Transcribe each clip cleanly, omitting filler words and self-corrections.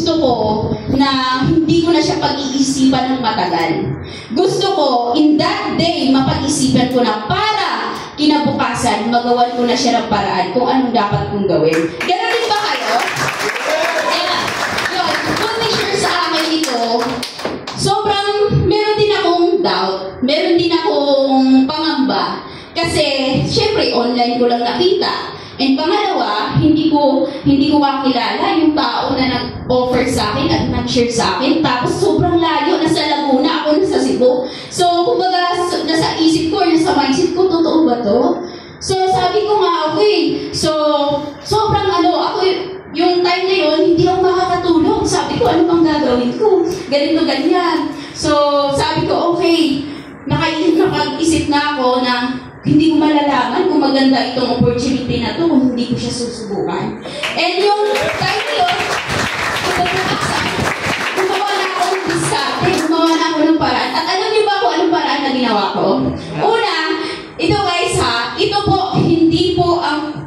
gusto ko na hindi ko na siya pag-iisipan ng matagal. Gusto ko, in that day, mapag-isipan ko na para kinabukasan, magawan ko na siya ng paraan kung anong dapat kong gawin. Ganon din ba kayo? Kaya, yun, kung share sa akin ito, sobrang, meron din akong doubt, meron din akong pangamba. Kasi, syempre, online ko lang nakita. And pangalawa, hindi ko kakilala yung tao na nag-offer sa akin at nag-share sa akin. Tapos sobrang layo, nasa Laguna, ako nasa Cebu. So, kumbaga, nasa isip ko, nasa mindset ko, totoo ba to? So, sabi ko nga, okay. So, sobrang ako, yung time na yun, hindi ako makakatulog. Sabi ko, ano bang gagawin ko? Ganito, ganyan. So, sabi ko, okay. Nakag-isip na ako na hindi ko malalaman kung maganda itong opportunity na to kung hindi ko siya susubukan. And yung time na yun, gumawa na ako ng diskarte, gumawa na ako ng paraan. At alam niyo ba kung anong paraan na ginawa ko? Una, ito guys ha, ito po, hindi po ang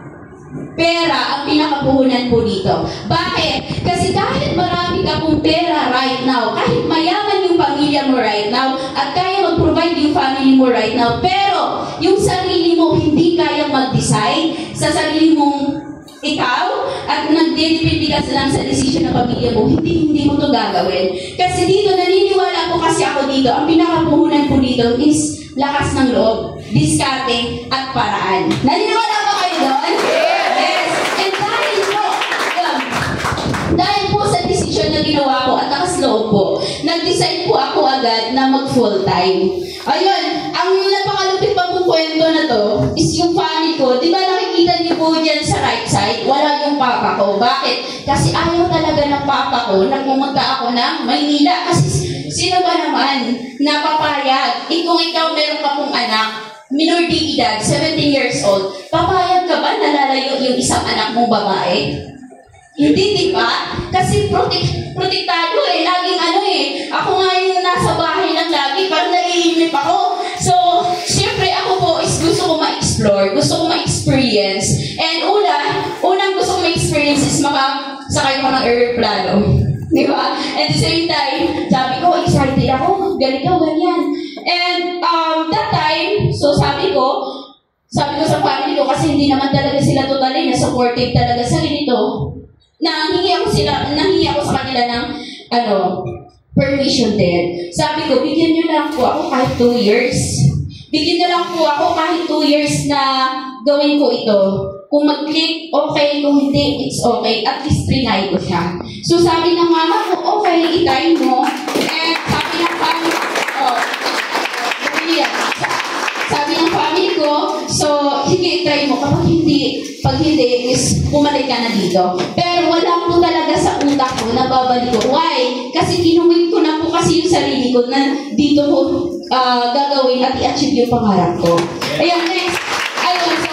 pera ang pinakapuhunan po dito. Bakit? Kasi kahit marami ka pong pera right now, kahit mayaman yung pamilya mo right now, at kaya mag-provide yung family mo right now, pero yung sarili mo hindi kayang mag-decide sa sarili mong ikaw, at nagdedepende ka lang sa decision ng pamilya mo, hindi mo to gagawin. Kasi dito, naniniwala po kasi ako dito, ang pinakapuhunan po dito is lakas ng loob, diskarte, at paraan. Naniniwala ba kayo doon? Yes! And dahil po sa decision na ginawa ko at lakas loob po, nag-decide po ako agad na mag-full time. Ayun, ang napakalupit pa pong kwento na to is yung family ko. Di ba nakikita niyo po dyan sa right side, wala yung papa ko. Bakit? Kasi ayaw talaga ng papa ko na pumunta ako ng Maynila. Kasi sino ba naman napapayag? Kung ikaw meron ka pong anak, minor de edad, 17 years old, papayag ka ba na lalayo yung isang anak mong babae? Hindi, di ba? Kasi protektado laging ako nga yung nasa bahay lang lagi, parang naiinip ako. So, siyempre ako po is gusto ko ma-explore, gusto ko ma-experience. And unang gusto ko ma-experience is makasakay ko ng aeroplano. Di ba? At the same time, sabi ko, excited ako, ganito, ganyan. And that time, so sabi ko sa family ko, kasi hindi naman talaga sila totally na supportive talaga sa ganito. Nanghingi ako sa kanila ng permission din. Sabi ko, bigyan nyo lang po ako kahit 2 years. Bigyan nyo lang po ako kahit 2 years na gawin ko ito. Kung mag-click, okay. Kung hindi, it's okay. At least trinay ko siya. So sabi ng mama ko, okay, itry mo. And sabi ng family ko, sabi ng family ko, so sige, itry mo. Pag hindi, is bumalik ka na dito. Pero wala po talaga sa utak ko na babalik ko. Why? Kasi kinuwit ko na po kasi yung sarili ko na dito ko gagawin at i-achieve yung pangarap ko. Ayun, next. Ayun, so,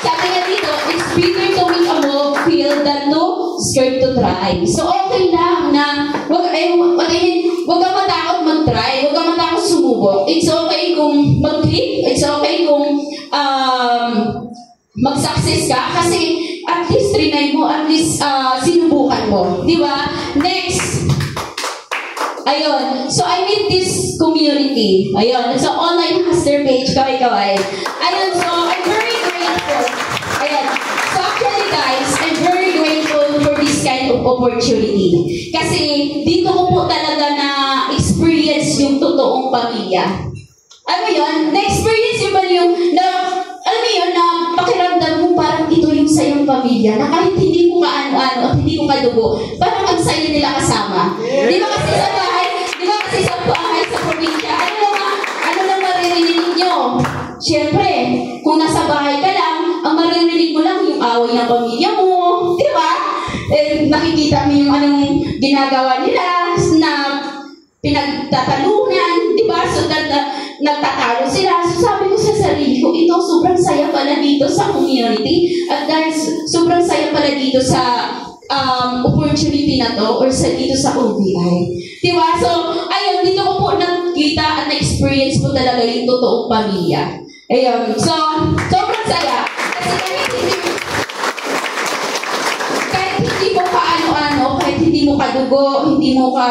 sabi nga dito, it's better to make a move feel than to scared to try. So, okay lang na wag ka matakot mag-try, wag ka matakot sumubok. It's okay kung mag-click, it's okay kung mag-success ka kasi at least trinay mo, at least sinubukan mo. Di ba? Next. Ayun. So, I meet this community. Ayun. So, online hustler page. Kaway-kaway. Ayun. So, I'm very grateful. Ayun. So, actually, guys, I'm very grateful for this kind of opportunity. Kasi, dito ko po talaga na-experience yung totoong pamilya. Ano yun? Na-experience yung ba yung na pakiramdam mo parang ito yung sayang pamilya na kahit hindi ko kaano-ano at hindi ko kadugo, parang ang saya nila kasama. Di ba kasi sa bahay, sa probinsya, ano na maririnig nyo? Siyempre, kung nasa bahay ka lang, ang maririnig mo lang yung away ng pamilya mo. Di ba? Nakikita mo yung anong ginagawa nila na pinagtatalunan. Di ba? So, nagtatalo sila. So, sabi ko sa sarili ko, ito, sobrang saya pala dito sa community. At dahil sobrang saya pala dito sa opportunity na to or dito sa OBI. Diba? So, ayun, dito ko po nakita at na-experience po talaga yung totoong pamilya. Ayun. So, sobrang saya. Kasi kahit hindi mo kaano-ano, kahit hindi mo kadugo, dugo, hindi mo ka,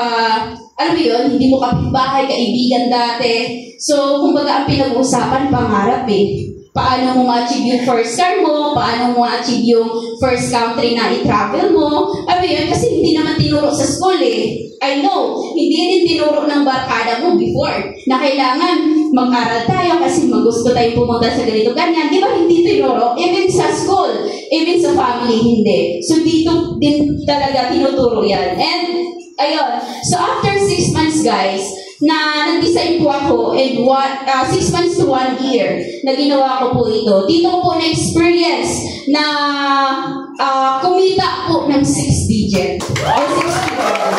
alam mo yun, hindi mo kapitbahay, kaibigan dati. So, kumbaga ang pinag-uusapan, pangarap eh. Paano mo ma-achieve yung first car mo, paano mo ma-achieve yung first country na i-travel mo. Alam mo yun, kasi hindi naman tinuro sa school eh. I know, hindi din tinuro ng barkada mo before na kailangan mag-aral tayo kasi gusto tayo pumunta sa ganito, ganyan. Di ba hindi tinuro? Even sa school, even sa family, hindi. So dito din talaga tinuturo yan. And ayun, so after 6 months guys, na nag-design po ako and 6 months to 1 year na ginawa ko po ito. Dito ko po na-experience na kumita po ng 6 digit or 6 figure.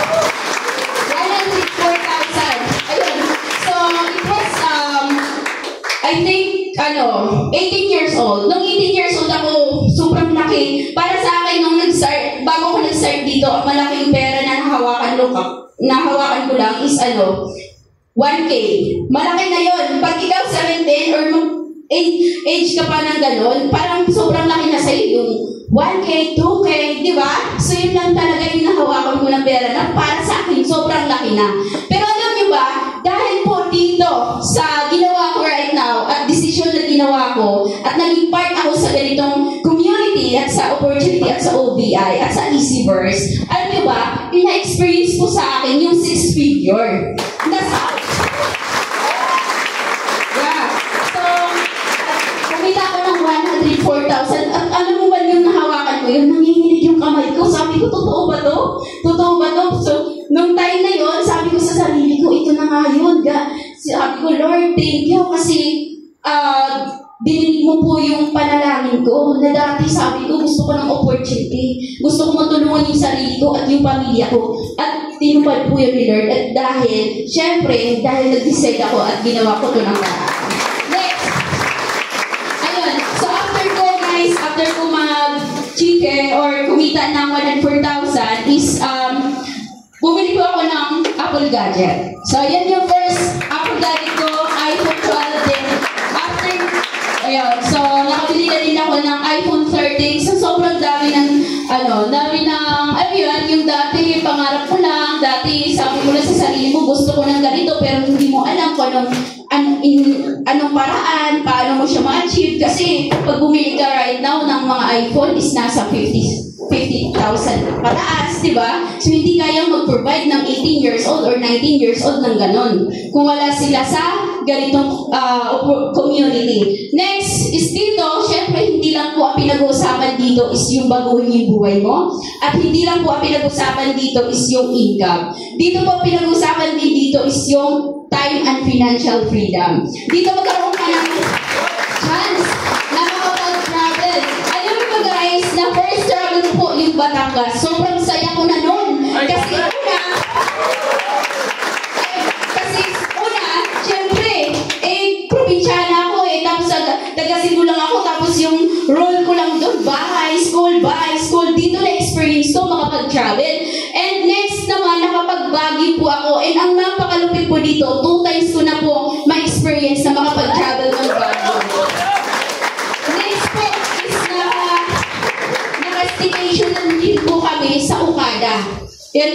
104,000. Ayun. So, it was, I think, 18 years old. Nung 18 years old ako, sobrang laki. Para sa akin, nung nag-start, bago ko nag-start dito, ang malaking pera na nahawakan ko lang is 1K. Malaki na yon. Pag ikaw 17 or age ka pa ng ganon, parang sobrang laki na sa'yo yung 1K, 2K, di ba? So yun lang talaga yung nahawakan ko ng pera na para sa akin, sobrang laki na. Pero alam nyo ba, dahil po dito sa ginawa ko right now at decision na ginawa ko at naging part ako sa ganitong community at sa opportunity at sa OBI at sa Easyverse, alam nyo ba, ina-experience po sa akin yung 6 figure. Nasa kumita ko ng 104,000 at alam mo ba yung nahawakan ko yun, nanginginig yung kamay ko. Sabi ko, totoo ba to? Totoo ba to? So, nung time na yun, sabi ko sa sarili ko, ito na nga yun. Sabi ko, Lord, thank you kasi dininig mo po yung panalangin ko na dati sabi ko, gusto ko ng opportunity. Gusto ko matulungan yung sarili ko at yung pamilya ko. At tinupad po yun ni Lord. At dahil, syempre, dahil nag-decide ako at ginawa ko ito ng paraan. After ko mag-chike or kumita ng 104,000 is bumili po ako ng Apple gadget. So, yan yung first Apple gadget ko, iPhone 12 din. After, ayun, so nakabili na din ako ng iPhone 13. So, sobrang dami ng, yun, yung dati, pangarap ko lang, dati sabi ko lang sa sarili mo, gusto ko ng ganito, pero hindi mo alam kung anong paraan, paano mo siya ma-achieve. Kasi pag bumili ka right now ng mga iPhone is nasa 50,000 pataas, di ba? So hindi kayang mag-provide ng 18 years old or 19 years old ng ganon kung wala sila sa ganitong community. Next is dito, syempre hindi lang po ang pinag-uusapan dito is yung baguhin yung buhay mo at hindi lang po ang pinag-uusapan dito is yung income. Dito po pinag-uusapan din dito is yung time and financial freedom. Dito magkaroon ka ng chance na makapag-travel. Alam mo ba guys, na first travel po yung Batangas. Sobrang saya ko na nun. Kasi una, syempre, probinsyana ako tapos taga-Cebu lang ako, tapos yung role ko lang doon, bahay, school, dito na experience ko makapag-travel. And next naman, nakapag-Baguio po ako. And ang napakalupit po dito, 2 times ko na po ma-experience na makapag-travel ng Baguio. Next po is naka-staycation na din po kami sa Okada. Yan,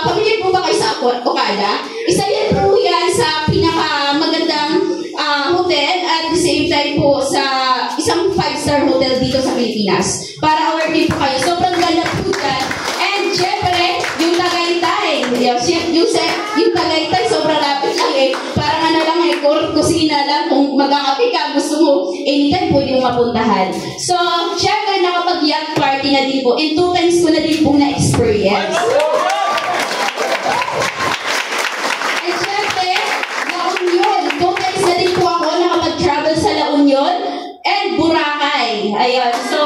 familiar po ba kayo sa Okada? Isa yan po yan sa pinakamagandang hotel at the same time po sa isang 5-star hotel dito sa Pilipinas. Para aware din po kayo. Sobrang ganda po dyan. And syempre, yung Tagaytay. Yung Tagaytay, sobrang lapit lang Parang lang kusina lang. Kung magkakape ka, gusto mo, anytime pwede mo mapuntahan. So, syempre, nakapag-yacht party na din po. And 2 times ko na din po na-experience. And syempre, La Union. 2 times na din po ako nakapag-travel sa La Union and Boracay. Ayun. So,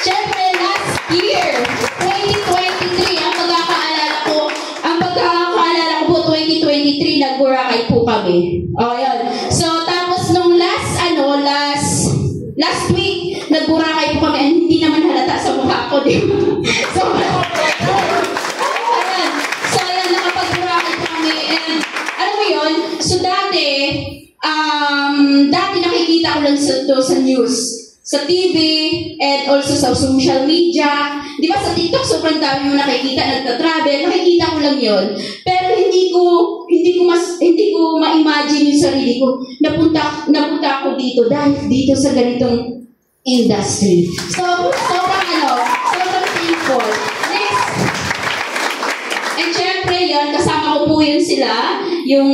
syempre, last year, 2023, ang pagkakaalala ko po, 2023, nag-Boracay po kami. Ayun. So, tapos nung last week, nag-Boracay po kami and hindi naman halata sa mukha ko, di ba? So, ayun. So, ayun, nakapag-Boracay po kami and alam mo yun, so dati nakikita ko lang sa news. sa TV, and also sa social media. Di ba sa TikTok, sobrang dami mo nakikita, nagta-travel, nakikita ko lang yon. Pero hindi ko ma-imagine yung sarili ko. Napunta ako dito dahil dito sa ganitong industry. So, sobrang thankful. Next. And syempre, yun, kasama ko po yun sila, yung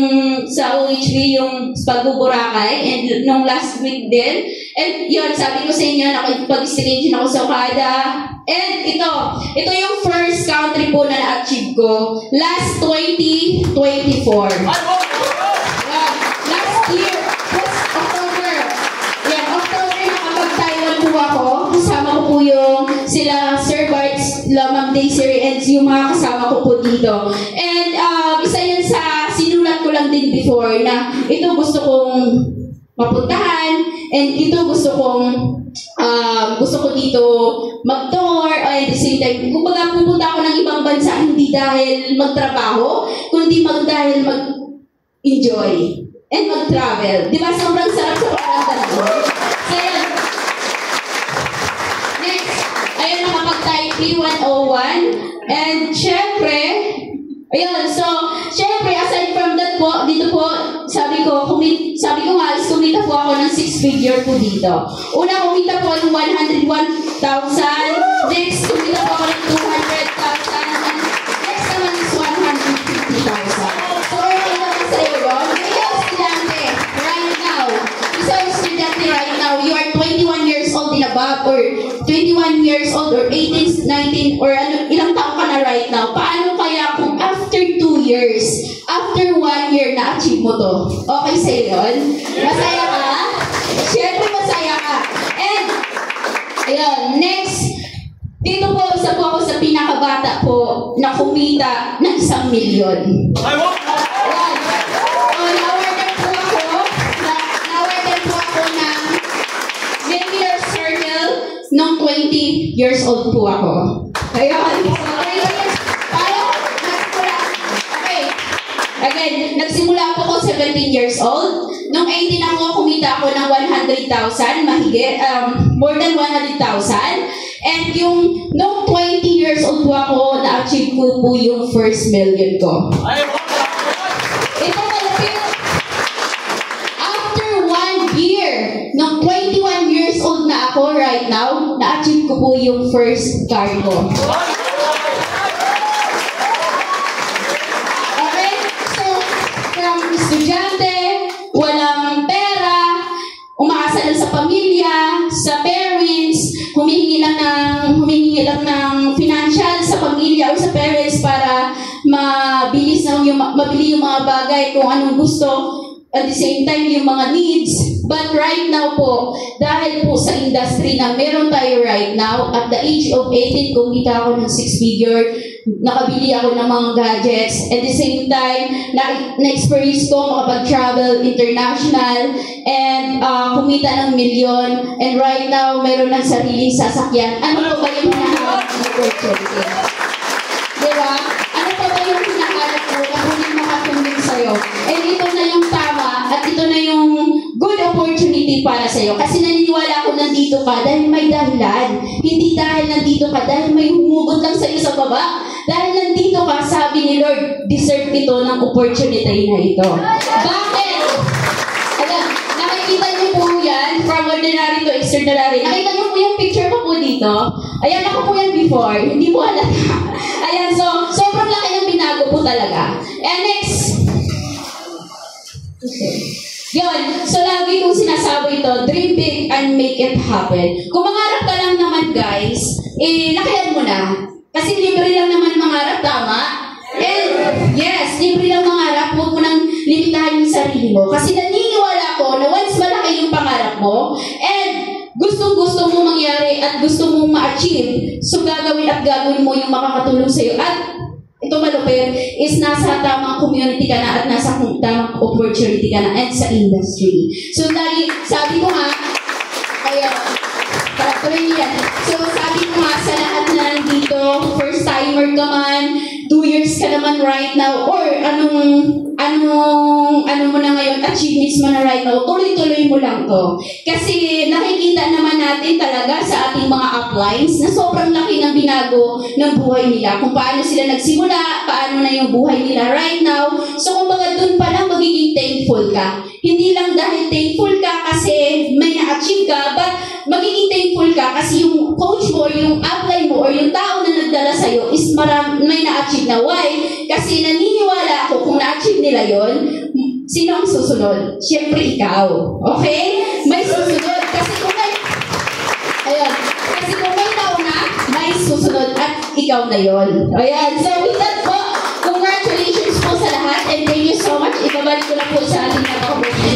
sa OHV, yung pagbuburakay, and nung last week din. And yun, sabi ko sa inyo, nakipag-station ako sa Okada. And ito yung first country po na na-achieve ko. Last 2024. Last year, October. Yan, October, nakapag-Taiwan po ako. Kasama ko po yung sila Sir Bart, Ma'am Daisy, and yung mga kasama ko po dito. And isa yun sa sinulat ko lang din before na ito gusto kong mapuntahan, and ito gusto ko dito mag-tour, at the same time, kumbaga pupunta ako ng ibang bansa, hindi dahil magtrabaho, kundi dahil mag-enjoy and mag-travel. Di ba? Sobrang sarap sa pakiramdam ko. So, yan. Next, ayun, nakapag-type P101, and syempre, ayun, so, syempre, aside from that po, dito po, sabi ko nga, kumita po ako ng 6-figure po dito. Una, kumita po ng 101,000. Next, kumita po ako ng 200,000. And next naman is 150,000. So, okay naman sa iyo, Ron. Ikaw, estudyante, right now. Ikaw, estudyante, right now. You are 21 years old and above, or 21 years old, or 18, 19, or ilang taon ka na right now. Paano kaya kung after 2 years, after 1 year na-achieve mo to? Okay sa'yo yun? Masaya ka? Siyempre masaya ka. And, ayun, next, dito po, isa po ako sa pinakabata po na kumita ng 1 million. Ayan. Nawardan po ako ng Millionaire Circle nung 20 years old po ako. Ayun. Again, nagsimula po ako 17 years old. Nung 18 ako, kumita ako ng 100,000, mahigit, more than 100,000. And yung, nung 20 years old po ako, na-achieve ko po yung first million ko. Ito malapit. After 1 year, nung 21 years old na ako right now, na-achieve ko po yung first car ko. Estudyante, walang pera, umaasa lang sa pamilya, sa parents, humihingi lang ng financial sa pamilya o sa parents para mabili yung mga bagay kung anong gusto, at the same time yung mga needs. But right now po, dahil po sa industry na meron tayo right now, at the age of 18, kumita ako ng 6-figure, nakabili ako ng mga gadgets. At the same time, na-experience ko makapag-travel international and kumita ng million. And right now, meron ng sariling sasakyan. Ano po ba yung hinahanap ng opportunity? Diba? Ano po ba yung hinahanap ko na hindi makatumbing sa'yo? And ito na yung tama at ito na yung good opportunity para sa'yo. Kasi naniniwala ako nandito ka dahil may dahilan. Hindi dahil nandito ka dahil may humugot lang sa'yo sa baba. Dahil nandito ka, sabi ni Lord, deserve ito ng opportunity na ito. Bakit? Alam, nakikita niyo po yan, from ordinary to extraordinary. Nakita niyo po yung picture ko po dito. Ayan, ako po yan before. Hindi po halata. Ayan, so, sobrang laki ng binago po talaga. And next. Okay. Yun, so lagi kong sinasabi ito, dream big and make it happen. Kung mangarap ka lang naman, guys, lakayan mo na. Kasi libre lang naman mangarap, tama? And yes, libre lang mangarap, huwag mo nang limitahan yung sarili mo. Kasi naniniwala ko na once malaki yung pangarap mo, and gustong-gusto mo mangyari at gusto mong ma-achieve, so gagawin mo yung makakatulong sa'yo. At ito malupit is nasa tamang community ka na at nasa tamang opportunity ka na and sa industry. So lagi, sabi ko nga, kaya, tuloy yan. So sabi ko nga sa lahat na nandito, first timer ka man, 2 years ka naman right now, or anong ano mo na ngayon, achievements mo na right now, tuloy-tuloy mo lang to. Kasi nakikita naman natin talaga sa ating mga uplines na sobrang laki ng binago ng buhay nila. Kung paano sila nagsimula, paano na yung buhay nila right now. So kumbaga dun pa lang magiging thankful ka. Hindi lang dahil thankful ka kasi may na-achieve ka, but magiging thankful ka kasi yung coach mo or yung upline mo or yung tao na nagdala sa'yo is may na-achieve na. Why? Kasi naniniwala ako kung na-achieve nila yon, sino ang susunod? Siyempre ikaw. Okay? May susunod. Kasi kung may tao na, may susunod at ikaw na yon. Ayan. So with that po, congratulations po sa lahat and thank you so much. Ibabalik ko na po sa ating napakabuti.